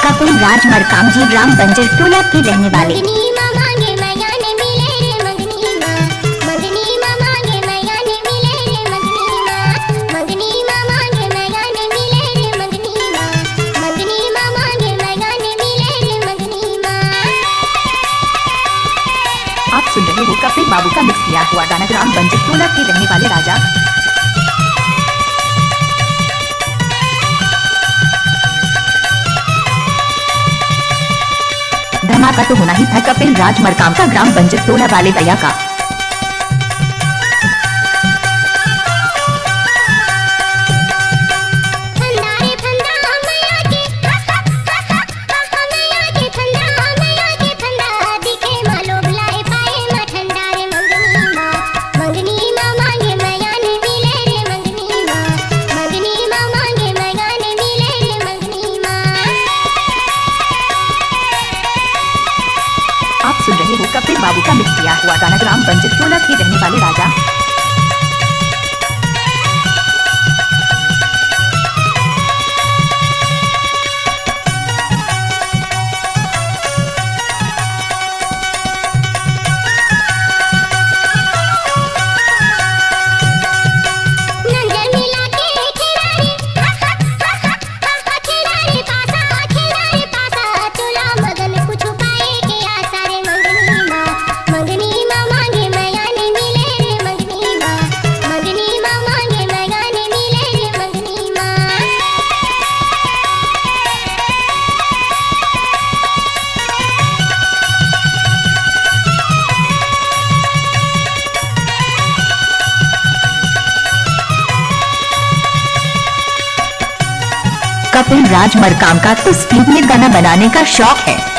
कपिल राज मरकाम जी राम बंजर टोला के रहने वाले। आप सुन रहे हो कपिल बाबू का मिक्स किया हुआ गाना राम बंजर टोला के रहने वाले राजा। धमाका तो होना ही था कपिल राज मरकाम का ग्राम बंजर टोला वाले भैया का। आप सुन रहे हो कपिल बाबू का मिक्स किया हुआ गाना ग्राम बंजर टोला के रहने वाले राजा। कपिल राज मरकाम का तो स्पीड में गाना बनाने का शौक है।